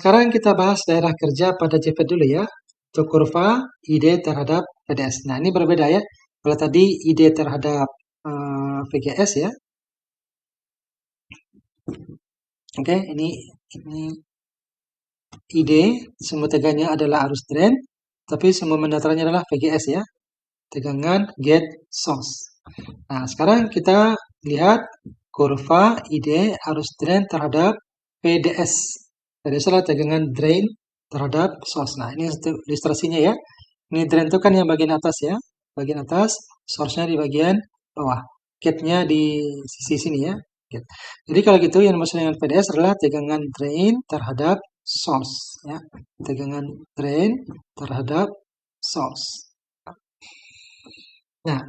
sekarang kita bahas daerah kerja pada JPET dulu ya. Untuk kurva ID terhadap VDS. Nah, ini berbeda ya. Kalau tadi ID terhadap VGS ya. Oke, ini ID, sumber tegangnya adalah arus drain, tapi sumber mendatarnya adalah VGS ya. Tegangan gate source. Nah, sekarang kita lihat kurva ID arus drain terhadap VDS. VDS adalah tegangan drain terhadap source. Nah, ini ilustrasinya ya. Ini drain itu kan yang bagian atas ya. Bagian atas, source-nya di bagian bawah. Gate-nya di sisi sini ya. Gate. Jadi kalau gitu yang dimaksud dengan VDS adalah tegangan drain terhadap source ya. Tegangan drain terhadap source. Nah,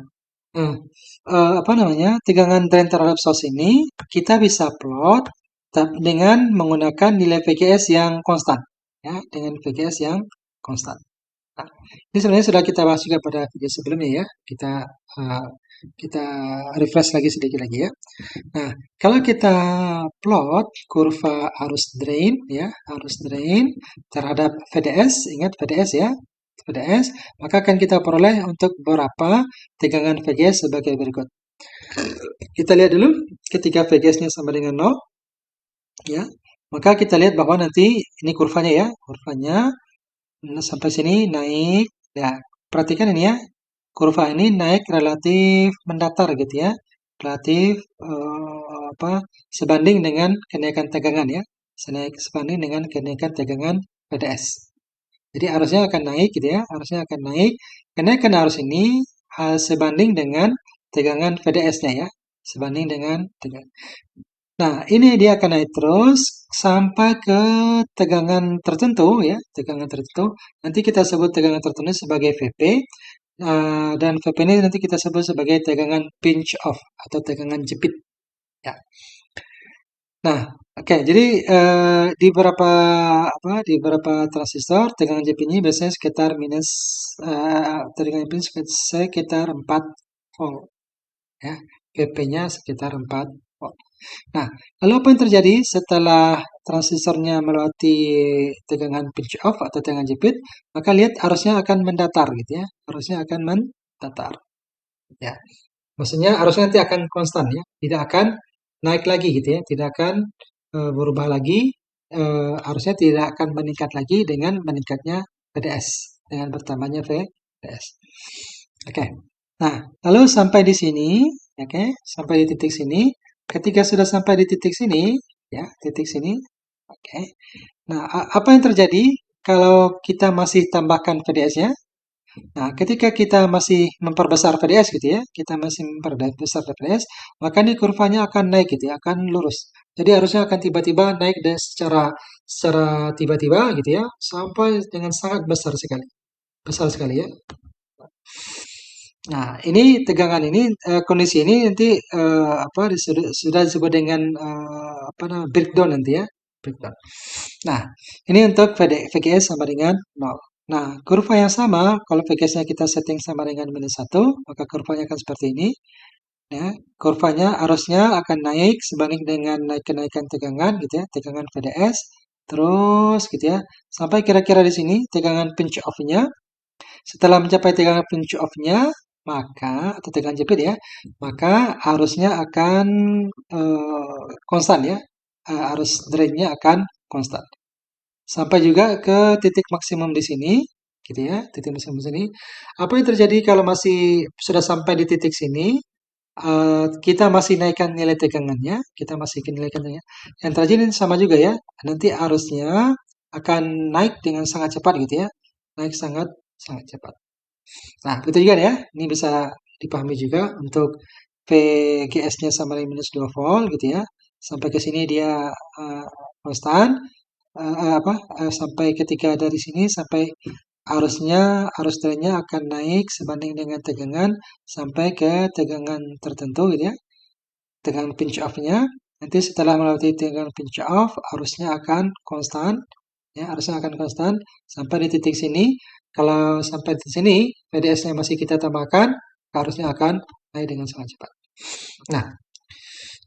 apa namanya, tegangan drain terhadap source ini kita bisa plot dengan menggunakan nilai VGS yang konstan ya, dengan VGS yang konstan. Nah, ini sebenarnya sudah kita bahas juga pada video sebelumnya ya. Kita refresh lagi sedikit lagi ya. Nah, kalau kita plot kurva arus drain ya, arus drain terhadap VDS, ingat VDS ya, VDS, maka akan kita peroleh untuk berapa tegangan VGS sebagai berikut. Kita lihat dulu ketika VGS-nya sama dengan 0 ya, maka kita lihat bahwa nanti ini kurvanya ya, kurvanya sampai sini naik ya. Perhatikan ini ya, kurva ini naik relatif mendatar gitu ya, relatif sebanding dengan kenaikan tegangan ya, sebanding dengan kenaikan tegangan VDS. Jadi arusnya akan naik gitu ya, arusnya akan naik. Kenaikan arus ini sebanding dengan tegangan VDS-nya ya, sebanding dengan tegangan. Nah, ini dia akan naik terus sampai ke tegangan tertentu ya, tegangan tertentu. Nanti kita sebut tegangan tertentu sebagai VP. Dan VP ini nanti kita sebut sebagai tegangan pinch off atau tegangan jepit ya. Nah, oke, jadi di beberapa transistor tegangan jepitnya biasanya sekitar tegangan pinch sekitar 4 volt ya. VP-nya sekitar 4 volt. Nah, lalu apa yang terjadi setelah transistornya melewati tegangan pinch off atau tegangan jepit? Maka lihat arusnya akan mendatar gitu ya. Arusnya akan mendatar. Ya. Maksudnya arusnya nanti akan konstan ya, tidak akan naik lagi gitu ya, tidak akan berubah lagi, arusnya tidak akan meningkat lagi dengan meningkatnya VDS, dengan bertambahnya VDS. Oke. Nah, lalu sampai di sini, oke, sampai di titik sini. Ketika sudah sampai di titik sini, ya, titik sini, oke. Nah, apa yang terjadi kalau kita masih tambahkan VDS-nya? Nah, ketika kita masih memperbesar VDS gitu ya, kita masih memperbesar VDS, maka ini kurvanya akan naik gitu ya, akan lurus. Jadi harusnya akan tiba-tiba naik secara tiba-tiba gitu ya, sampai dengan sangat besar sekali ya. Nah, ini tegangan ini, kondisi ini nanti sudah disebut dengan breakdown nanti ya, breakdown. Nah, ini untuk VGS sama dengan 0. Nah, kurva yang sama, kalau VGS-nya kita setting sama dengan -1, maka kurvanya akan seperti ini. Ya, kurvanya arusnya akan naik sebanding dengan kenaikan tegangan gitu ya, tegangan VDS. Terus gitu ya, sampai kira-kira di sini tegangan pinch off-nya. Setelah mencapai tegangan pinch off-nya, maka atau tegangan jepit ya, maka arusnya akan konstan ya. Arus drain-nya akan konstan. Sampai juga ke titik maksimum di sini, gitu ya, titik maksimum di sini. Apa yang terjadi kalau masih sudah sampai di titik sini? Kita masih naikkan nilai tegangannya, kita masih naikkan tegangannya. Yang terjadi sama juga ya, nanti arusnya akan naik dengan sangat cepat gitu ya, naik sangat cepat. Nah, begitu juga ya, ini bisa dipahami juga untuk VGS-nya sama dengan -2 volt gitu ya. Sampai ke sini dia konstan. Sampai ketika dari sini sampai arus drainnya akan naik sebanding dengan tegangan sampai ke tegangan tertentu gitu ya, tegangan pinch off-nya. Nanti setelah melewati tegangan pinch off, arusnya akan konstan ya, arusnya akan konstan sampai di titik sini. Kalau sampai di sini VDS-nya masih kita tambahkan, arusnya akan naik dengan sangat cepat. Nah,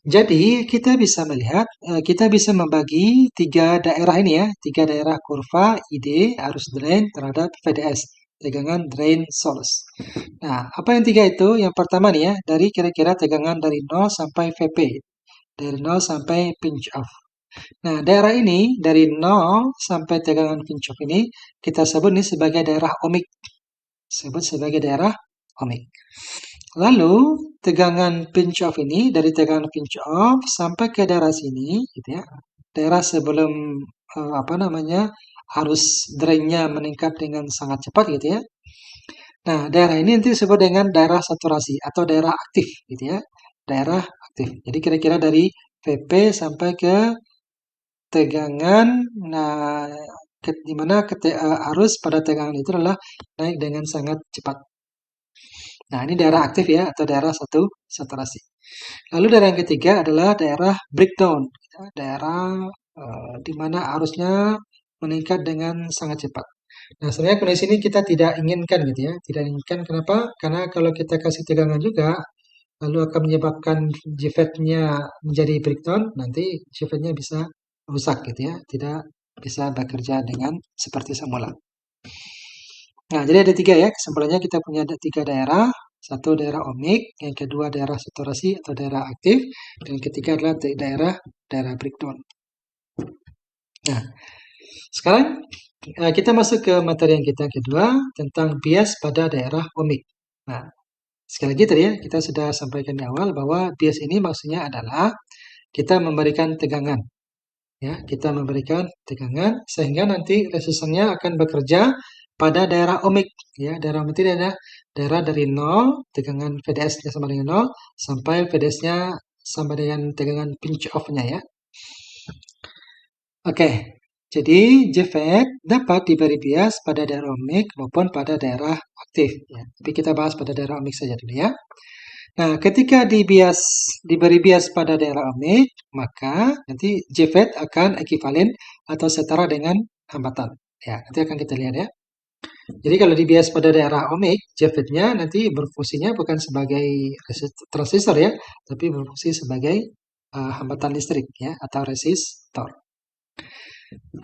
Jadi kita bisa melihat, kita bisa membagi tiga daerah ini ya, tiga daerah kurva ID arus drain terhadap VDS, tegangan drain source. Nah, apa yang tiga itu? Yang pertama nih ya, dari kira-kira tegangan dari 0 sampai VP, dari 0 sampai pinch off. Nah, daerah ini dari 0 sampai tegangan pinch off ini kita sebut nih sebagai daerah ohmic. Sebut sebagai daerah ohmic. Lalu tegangan pinch off ini dari tegangan pinch off sampai ke daerah sini, gitu ya. Daerah sebelum apa namanya arus drainnya meningkat dengan sangat cepat, gitu ya. Nah, daerah ini nanti disebut dengan daerah saturasi atau daerah aktif, gitu ya. Daerah aktif. Jadi kira-kira dari VP sampai ke tegangan, nah, di mana arus pada tegangan itu adalah naik dengan sangat cepat. Nah, ini daerah aktif ya, atau daerah saturasi. Lalu daerah yang ketiga adalah daerah breakdown, ya, daerah di mana arusnya meningkat dengan sangat cepat. Nah, sebenarnya kondisi ini kita tidak inginkan gitu ya, tidak inginkan. Kenapa? Karena kalau kita kasih tegangan juga, lalu akan menyebabkan JFET-nya menjadi breakdown, nanti JFET-nya bisa rusak gitu ya, tidak bisa bekerja dengan seperti semula. Nah, jadi ada tiga ya, kesimpulannya kita punya tiga daerah. Satu daerah ohmic, yang kedua daerah saturasi atau daerah aktif, dan yang ketiga adalah daerah breakdown. Nah, sekarang kita masuk ke materi yang kita kedua tentang bias pada daerah ohmic. Nah, sekali lagi tadi ya, kita sudah sampaikan di awal bahwa bias ini maksudnya adalah kita memberikan tegangan. Ya, kita memberikan tegangan sehingga nanti resistannya akan bekerja pada daerah ohmic. Ya, daerah ohmic ini adalah daerah dari 0, tegangan VDS-nya sama dengan 0, sampai VDS-nya sama dengan tegangan pinch off-nya ya. Oke, jadi JFET dapat diberi bias pada daerah ohmic maupun pada daerah aktif. Ya. Tapi kita bahas pada daerah ohmic saja dulu ya. Nah, ketika diberi bias pada daerah ohmic, maka nanti JFET akan ekivalen atau setara dengan hambatan. Ya, nanti akan kita lihat ya. Jadi kalau dibias pada daerah ohmic, JFET-nya nanti berfungsinya bukan sebagai transistor ya, tapi berfungsi sebagai hambatan listrik ya atau resistor.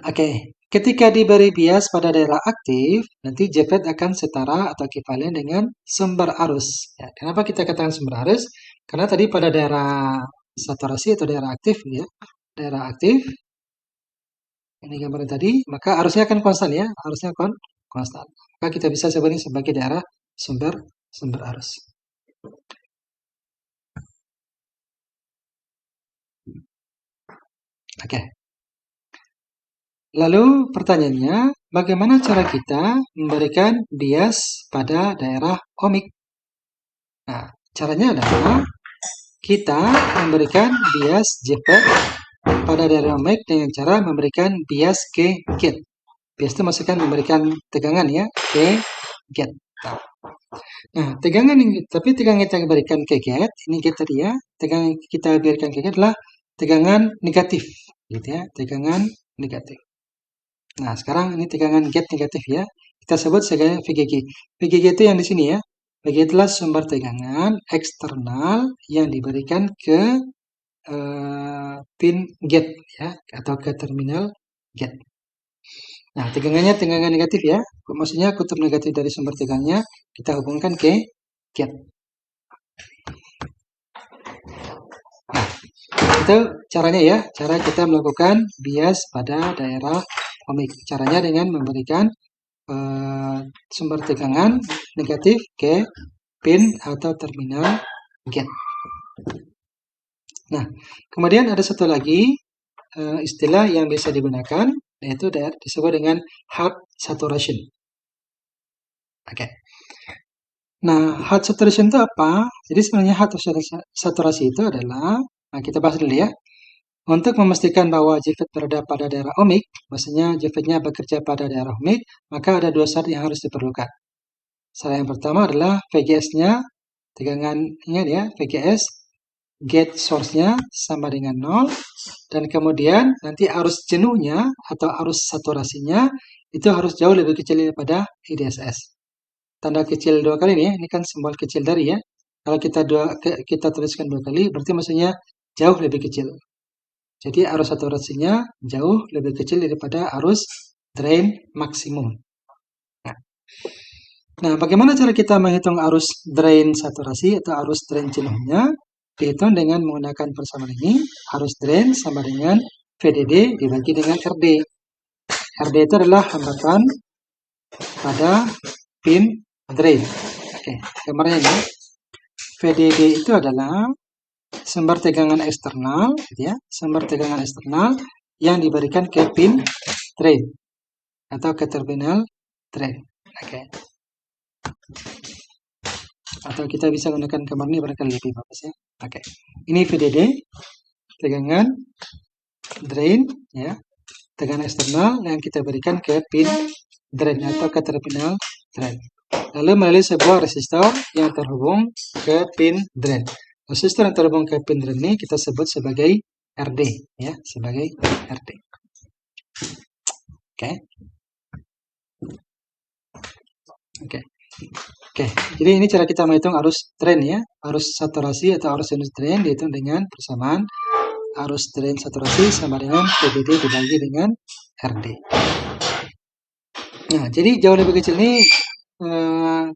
Oke, ketika diberi bias pada daerah aktif, nanti JFET akan setara atau ekivalen dengan sumber arus. Ya, kenapa kita katakan sumber arus? Karena tadi pada daerah saturasi atau daerah aktif, ya, daerah aktif, ini gambaran tadi, maka arusnya akan konstan ya, arusnya konstan. Maka kita bisa sebutnya sebagai daerah sumber arus. Oke. Lalu pertanyaannya, bagaimana cara kita memberikan bias pada daerah ohmic? Nah, caranya adalah kita memberikan bias JFET pada daerah ohmic dengan cara memberikan bias ke gate. Bias itu maksudnya memberikan tegangan ya ke gate. Nah, tegangan ini, tapi tegangan kita berikan ke gate, ini gate tadi ya, tegangan kita berikan ke gate adalah tegangan negatif, gitu ya, tegangan negatif. Nah, sekarang ini tegangan gate negatif ya. Kita sebut sebagai VGG. VGG itu yang di sini ya. VGG adalah sumber tegangan eksternal yang diberikan ke pin gate ya atau ke terminal gate. Nah, tegangannya tegangan negatif ya. Maksudnya kutub negatif dari sumber tegangannya kita hubungkan ke gate. Nah, itu caranya ya. Cara kita melakukan bias pada daerah ohmic. Caranya dengan memberikan sumber tegangan negatif ke pin atau terminal gate. Nah, kemudian ada satu lagi istilah yang bisa digunakan, yaitu disebut dengan hard saturation. Oke. Nah, hard saturation itu apa? Jadi sebenarnya hard saturasi itu adalah, nah kita bahas dulu ya. Untuk memastikan bahwa JFET berada pada daerah ohmic, maksudnya JFET-nya bekerja pada daerah ohmic, maka ada dua syarat yang harus diperlukan. Syarat yang pertama adalah VGS-nya, tegangan ingat ya, VGS, gate source-nya sama dengan 0, dan kemudian nanti arus jenuhnya atau arus saturasinya itu harus jauh lebih kecil daripada IDSS. Tanda kecil dua kali nih ya, ini kan simbol kecil dari ya. Kalau kita tuliskan dua kali, berarti maksudnya jauh lebih kecil. Jadi arus saturasinya jauh lebih kecil daripada arus drain maksimum. Nah, bagaimana cara kita menghitung arus drain saturasi atau arus drain jenuhnya? Dihitung dengan menggunakan persamaan ini. Arus drain sama dengan VDD dibagi dengan RD. RD itu adalah hambatan pada pin drain. Oke, gambarnya ini. VDD itu adalah sumber tegangan eksternal, gitu ya, sumber tegangan eksternal yang diberikan ke pin drain atau ke terminal drain. Oke. Atau kita bisa gunakan gambar ini barangkali lebih bagus ya. Oke. Ini VDD, tegangan drain, ya, tegangan eksternal yang kita berikan ke pin drain atau ke terminal drain. Lalu melalui sebuah resistor yang terhubung ke pin drain. Resistor yang terhubung ke pin drain ini kita sebut sebagai RD, ya, sebagai RD. Oke. Oke. Oke, jadi ini cara kita menghitung arus drain ya. Arus saturasi atau arus jenuh drain dihitung dengan persamaan arus drain saturasi sama dengan VDD dibagi dengan RD. Nah, jadi jauh lebih kecil ini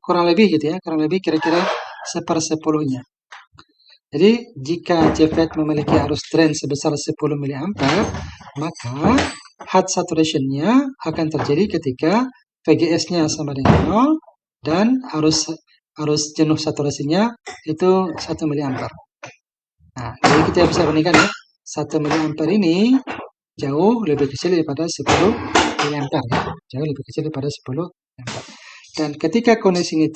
kurang lebih gitu ya, kurang lebih kira-kira 1/10-nya. Jadi jika JFET memiliki arus drain sebesar 10 mA, maka hot saturation-nya akan terjadi ketika VGS-nya sama dengan 0 dan arus jenuh saturasinya itu 1 mA. Nah, jadi kita bisa bandingkan ya, 1 mA ini jauh lebih kecil daripada 10 mA ya. Jauh lebih kecil daripada 10 mA. Dan ketika kondisi ini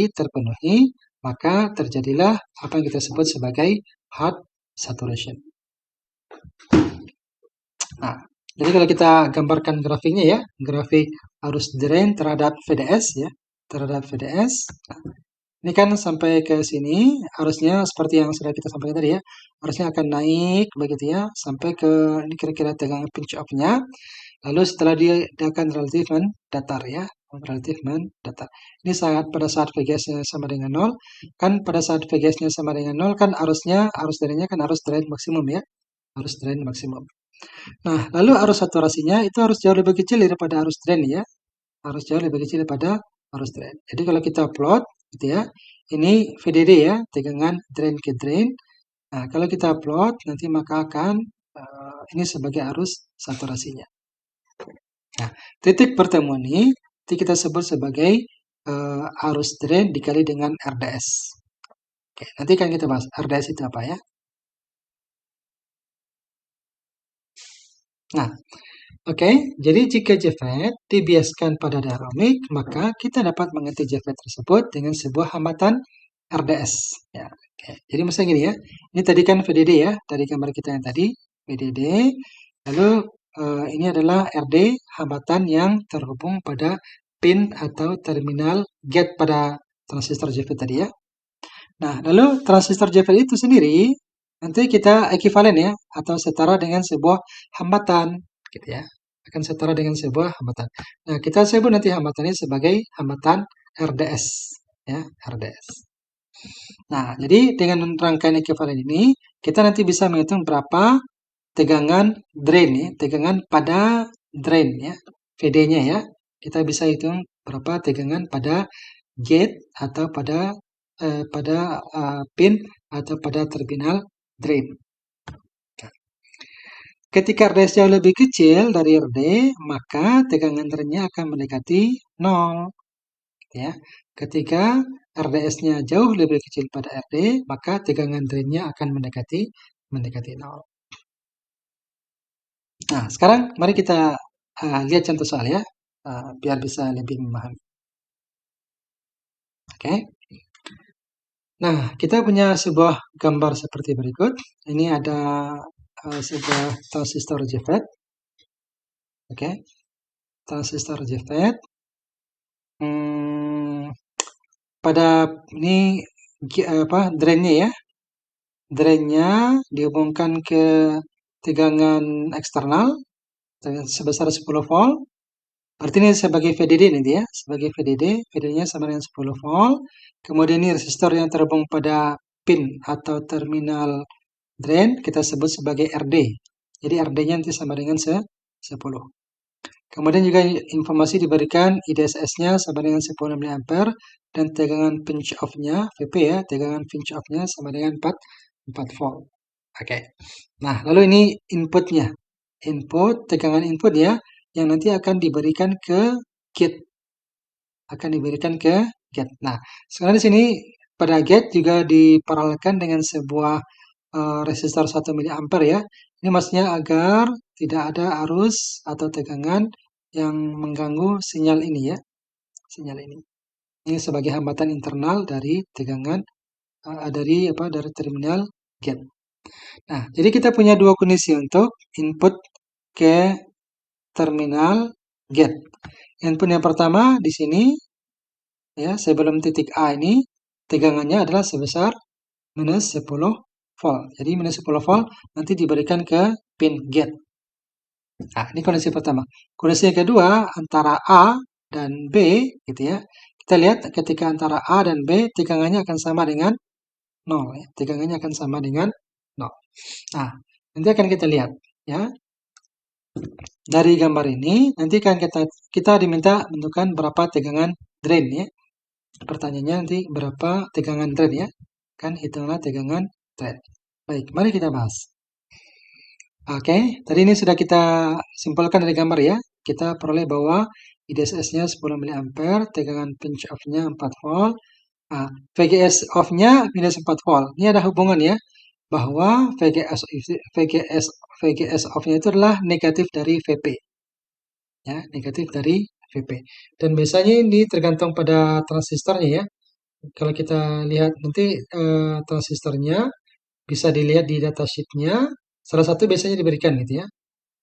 terpenuhi, maka terjadilah apa yang kita sebut sebagai hot saturation. Nah, jadi kalau kita gambarkan grafiknya ya, grafik arus drain terhadap VDS ya, terhadap VDS. Nah, ini kan sampai ke sini, arusnya seperti yang sudah kita sampaikan tadi ya, arusnya akan naik begitu ya, sampai ke ini kira-kira tegangan pinch off-nya. Lalu setelah dia akan relatif mendatar ya, relatif mendatar. Ini pada saat VGS-nya sama dengan 0, kan pada saat VGS-nya sama dengan 0 kan arus drainnya kan arus drain maksimum ya, arus drain maksimum. Nah, lalu arus saturasinya itu harus jauh lebih kecil daripada arus drain ya, harus jauh lebih kecil daripada arus drain. Jadi kalau kita plot gitu ya, ini VDD ya, tegangan drain ke drain. Nah, kalau kita plot nanti maka akan ini sebagai arus saturasinya. Nah, titik pertemuan ini kita sebut sebagai arus drain dikali dengan RDS. Oke, nanti kan kita bahas RDS itu apa ya. Nah, oke, jadi jika JFET dibiaskan pada daya ohmik, maka kita dapat mengerti JFET tersebut dengan sebuah hambatan RDS. Ya, oke. Jadi misalnya gini ya, ini tadi kan VDD ya, dari gambar kita yang tadi, VDD. Lalu ini adalah RD, hambatan yang terhubung pada pin atau terminal gate pada transistor JFET tadi ya. Nah, lalu transistor JFET itu sendiri nanti kita ekuivalen ya, atau setara dengan sebuah hambatan, gitu ya. Akan setara dengan sebuah hambatan. Nah, kita sebut nanti hambatannya sebagai hambatan RDS, ya, RDS. Nah, jadi dengan rangkaian ekuivalen ini, kita nanti bisa menghitung berapa tegangan drain ya, tegangan pada drain ya, VD-nya ya. Kita bisa hitung berapa tegangan pada gate atau pada pin atau pada terminal drain. Ketika RDS jauh lebih kecil dari RD, maka tegangan drainnya akan mendekati 0. Ya. Ketika RDS-nya jauh lebih kecil pada RD, maka tegangan drainnya akan mendekati 0. Nah, sekarang mari kita lihat contoh soal ya, biar bisa lebih memahami. Oke. Nah, kita punya sebuah gambar seperti berikut. Ini ada sebuah transistor JFET. Oke. Transistor JFET. Pada ini drainnya ya. Drainnya dihubungkan ke tegangan eksternal sebesar 10 volt. Berarti ini sebagai VDD nanti ya, sebagai VDD, VDD-nya sama dengan 10 volt. Kemudian ini resistor yang terhubung pada pin atau terminal drain kita sebut sebagai RD. Jadi RD-nya nanti sama dengan 10. Kemudian juga informasi diberikan IDSS-nya sama dengan 10 mA dan tegangan pinch off-nya, VP ya, tegangan pinch off-nya sama dengan 4 volt. Oke. Nah, lalu ini inputnya. Tegangan input ya, yang nanti akan diberikan ke gate. Nah, sekarang di sini pada gate juga diparalelkan dengan sebuah resistor 1 mA ya. Ini maksudnya agar tidak ada arus atau tegangan yang mengganggu sinyal ini ya. Sinyal ini. Ini sebagai hambatan internal dari tegangan dari terminal gate. Nah, jadi kita punya dua kondisi untuk input ke terminal gate. Input yang pertama di sini ya, sebelum titik A ini tegangannya adalah sebesar minus 10 volt. Jadi minus 10 volt nanti diberikan ke pin gate. Nah, ini kondisi pertama. Kondisi yang kedua, antara A dan B, gitu ya. Kita lihat ketika antara A dan B, tegangannya akan sama dengan 0. Ya. Tegangannya akan sama dengan 0. Nah, nanti akan kita lihat. Ya. Dari gambar ini, nanti akan kita diminta menentukan berapa tegangan drain. Ya. Pertanyaannya nanti berapa tegangan drain ya. Kan hitunglah tegangan drain. Baik, mari kita bahas. Oke, tadi ini sudah kita simpulkan dari gambar ya. Kita peroleh bahwa IDSS-nya 10 mA, tegangan pinch off-nya 4 volt. Nah, VGS off-nya minus 4 volt. Ini ada hubungan ya, bahwa VGS off-nya itu adalah negatif dari VP. Ya, negatif dari VP. Dan biasanya ini tergantung pada transistornya ya. Kalau kita lihat nanti transistornya, bisa dilihat di datasheet-nya. Salah satu biasanya diberikan gitu ya.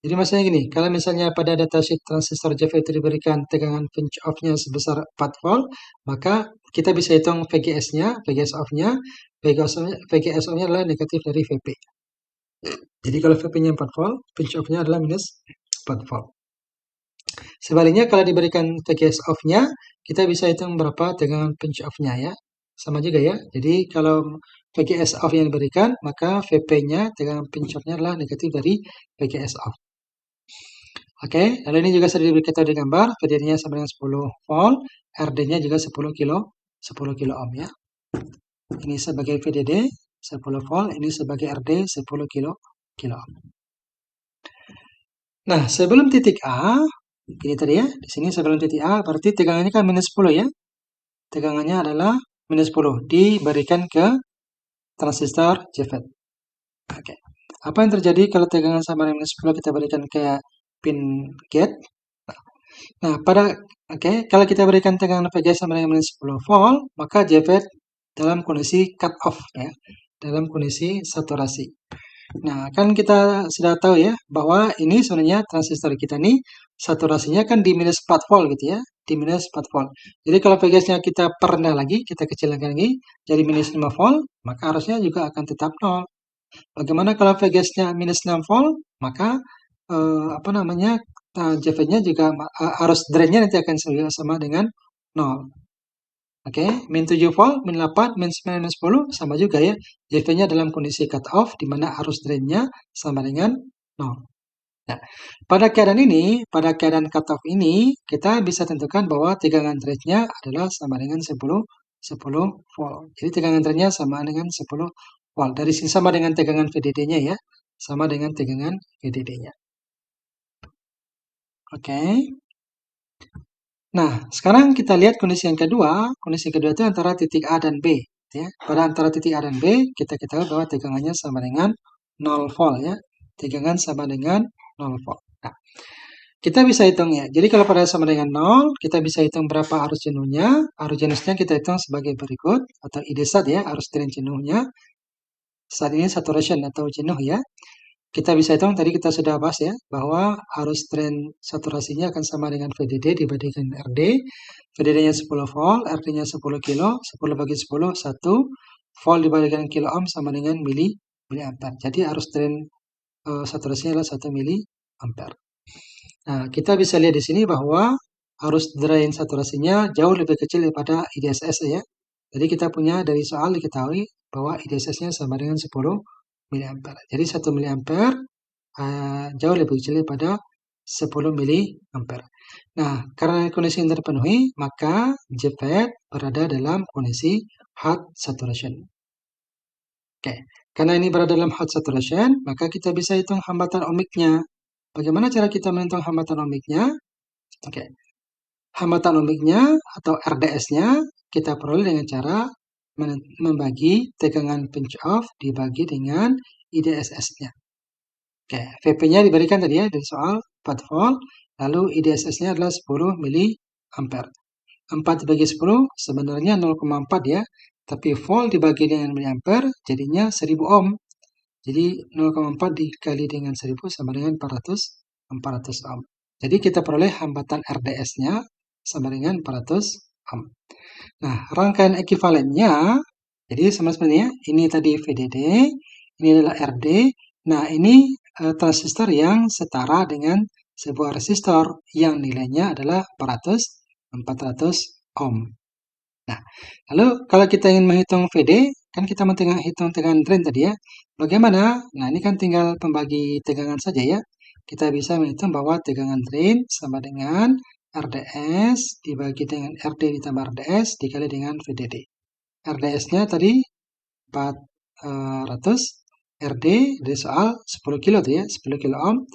Jadi maksudnya gini, kalau misalnya pada datasheet transistor JV itu diberikan tegangan pinch off-nya sebesar 4 volt, maka kita bisa hitung VGS-nya, VGS off-nya, VGS off-nya adalah negatif dari VP. Jadi kalau VP-nya 4 volt, pinch off-nya adalah minus 4 volt. Sebaliknya kalau diberikan VGS off-nya, kita bisa hitung berapa tegangan pinch off-nya ya. Sama juga ya. Jadi kalau VGS off yang diberikan, maka VP-nya, tegangan pinch off-nya adalah negatif dari VGS off. Oke, lalu ini juga sudah diberikan di gambar, VDD-nya sama dengan 10 volt, RD-nya juga 10 kilo ohm ya. Ini sebagai VDD 10 volt, ini sebagai RD 10 kilo ohm. Nah, sebelum titik A, ini tadi ya, di sini sebelum titik A, berarti tegangannya kan minus 10 ya. Tegangannya adalah minus 10, diberikan ke transistor JFET. Oke. Apa yang terjadi kalau tegangan sama dengan minus 10 kita berikan ke pin gate? Nah, kalau kita berikan tegangan VGS sama dengan minus 10 volt, maka JFET dalam kondisi cut off ya, dalam kondisi saturasi. Nah, kan kita sudah tahu ya bahwa ini sebenarnya transistor kita nih saturasinya kan di minus 4 volt gitu ya, di minus 4 volt. Jadi kalau VGS-nya kita perendah lagi, kita kecilkan lagi jadi minus 5 volt, maka arusnya juga akan tetap 0. Bagaimana kalau VGS-nya minus 6 volt, maka JV-nya juga arus drain-nya nanti akan sama dengan 0. Oke, min 7 volt, min 8, min 9, min 10 sama juga ya. JV-nya dalam kondisi cut off di mana arus drain-nya sama dengan 0. Nah, pada keadaan cut off ini, kita bisa tentukan bahwa tegangan drain-nya adalah sama dengan 10 volt. Jadi tegangan drain-nya sama dengan 10 volt. Dari sini sama dengan tegangan VDD-nya ya. Sama dengan tegangan VDD-nya. Oke. Nah, sekarang kita lihat kondisi yang kedua. Kondisi kedua itu antara titik A dan B. Ya. Pada antara titik A dan B, kita ketahui bahwa tegangannya sama dengan 0 volt. Ya. Tegangan sama dengan 0 volt. Nah, kita bisa hitung ya. Jadi kalau pada sama dengan 0, kita bisa hitung berapa arus jenuhnya. Arus jenuhnya kita hitung sebagai berikut. Atau IDSAT ya, arus drain jenuhnya. Saat ini saturation atau jenuh ya. Kita bisa hitung, tadi kita sudah bahas ya, bahwa arus drain saturasinya akan sama dengan VDD dibandingkan RD. VDD-nya 10 volt, RD-nya 10 kilo, 10 bagi 10, 1 volt dibandingkan kilo ohm sama dengan miliampere. Jadi arus drain saturasinya adalah 1 miliampere. Nah, kita bisa lihat di sini bahwa arus drain saturasinya jauh lebih kecil daripada IDSS ya. Jadi kita punya dari soal diketahui bahwa IDSS-nya sama dengan 10 mA. Jadi 1 mA jauh lebih kecil daripada 10 mA. Nah, karena kondisi ini terpenuhi, maka JFET berada dalam kondisi hot saturation. Oke, karena ini berada dalam hot saturation, maka kita bisa hitung hambatan ohmiknya. Bagaimana cara kita menghitung hambatan ohmiknya? Oke, hambatan ohmiknya atau RDS-nya kita peroleh dengan cara membagi tegangan pinch off dibagi dengan IDSS-nya. Oke, Vp-nya diberikan tadi ya dari soal 4 volt, lalu IDSS-nya adalah 10 mA. 4 dibagi 10 sebenarnya 0,4 ya, tapi volt dibagi dengan miliampere jadinya 1000 ohm. Jadi 0,4 dikali dengan 1000 sama dengan 400 ohm. Jadi kita peroleh hambatan RDS-nya sama dengan 400 ohm. Nah, rangkaian ekivalennya, jadi sama seperti ini tadi VDD, ini adalah RD. Nah, ini transistor yang setara dengan sebuah resistor yang nilainya adalah 400 ohm. Nah, lalu kalau kita ingin menghitung VD, kan kita menghitung tegangan drain tadi ya. Bagaimana? Nah, ini kan tinggal pembagi tegangan saja ya. Kita bisa menghitung bahwa tegangan drain sama dengan RDS dibagi dengan RD ditambah RDS dikali dengan VDD. RDS-nya tadi 400, RD dari soal 10 kilo tuh ya, 10 kilo ohm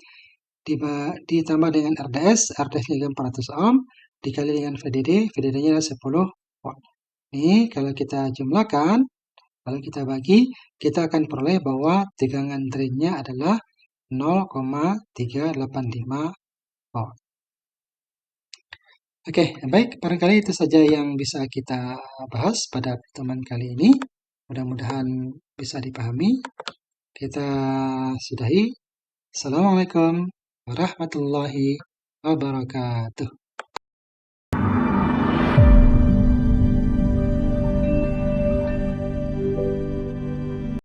ditambah dengan RDS, RDS-nya 400 ohm dikali dengan VDD, VDD-nya adalah 10 watt. Ini kalau kita jumlahkan, kalau kita bagi, kita akan peroleh bahwa tegangan drain-nya adalah 0,385 volt. Oke, baik, barangkali itu saja yang bisa kita bahas pada pertemuan kali ini. Mudah-mudahan bisa dipahami. Kita sudahi. Assalamualaikum warahmatullahi wabarakatuh.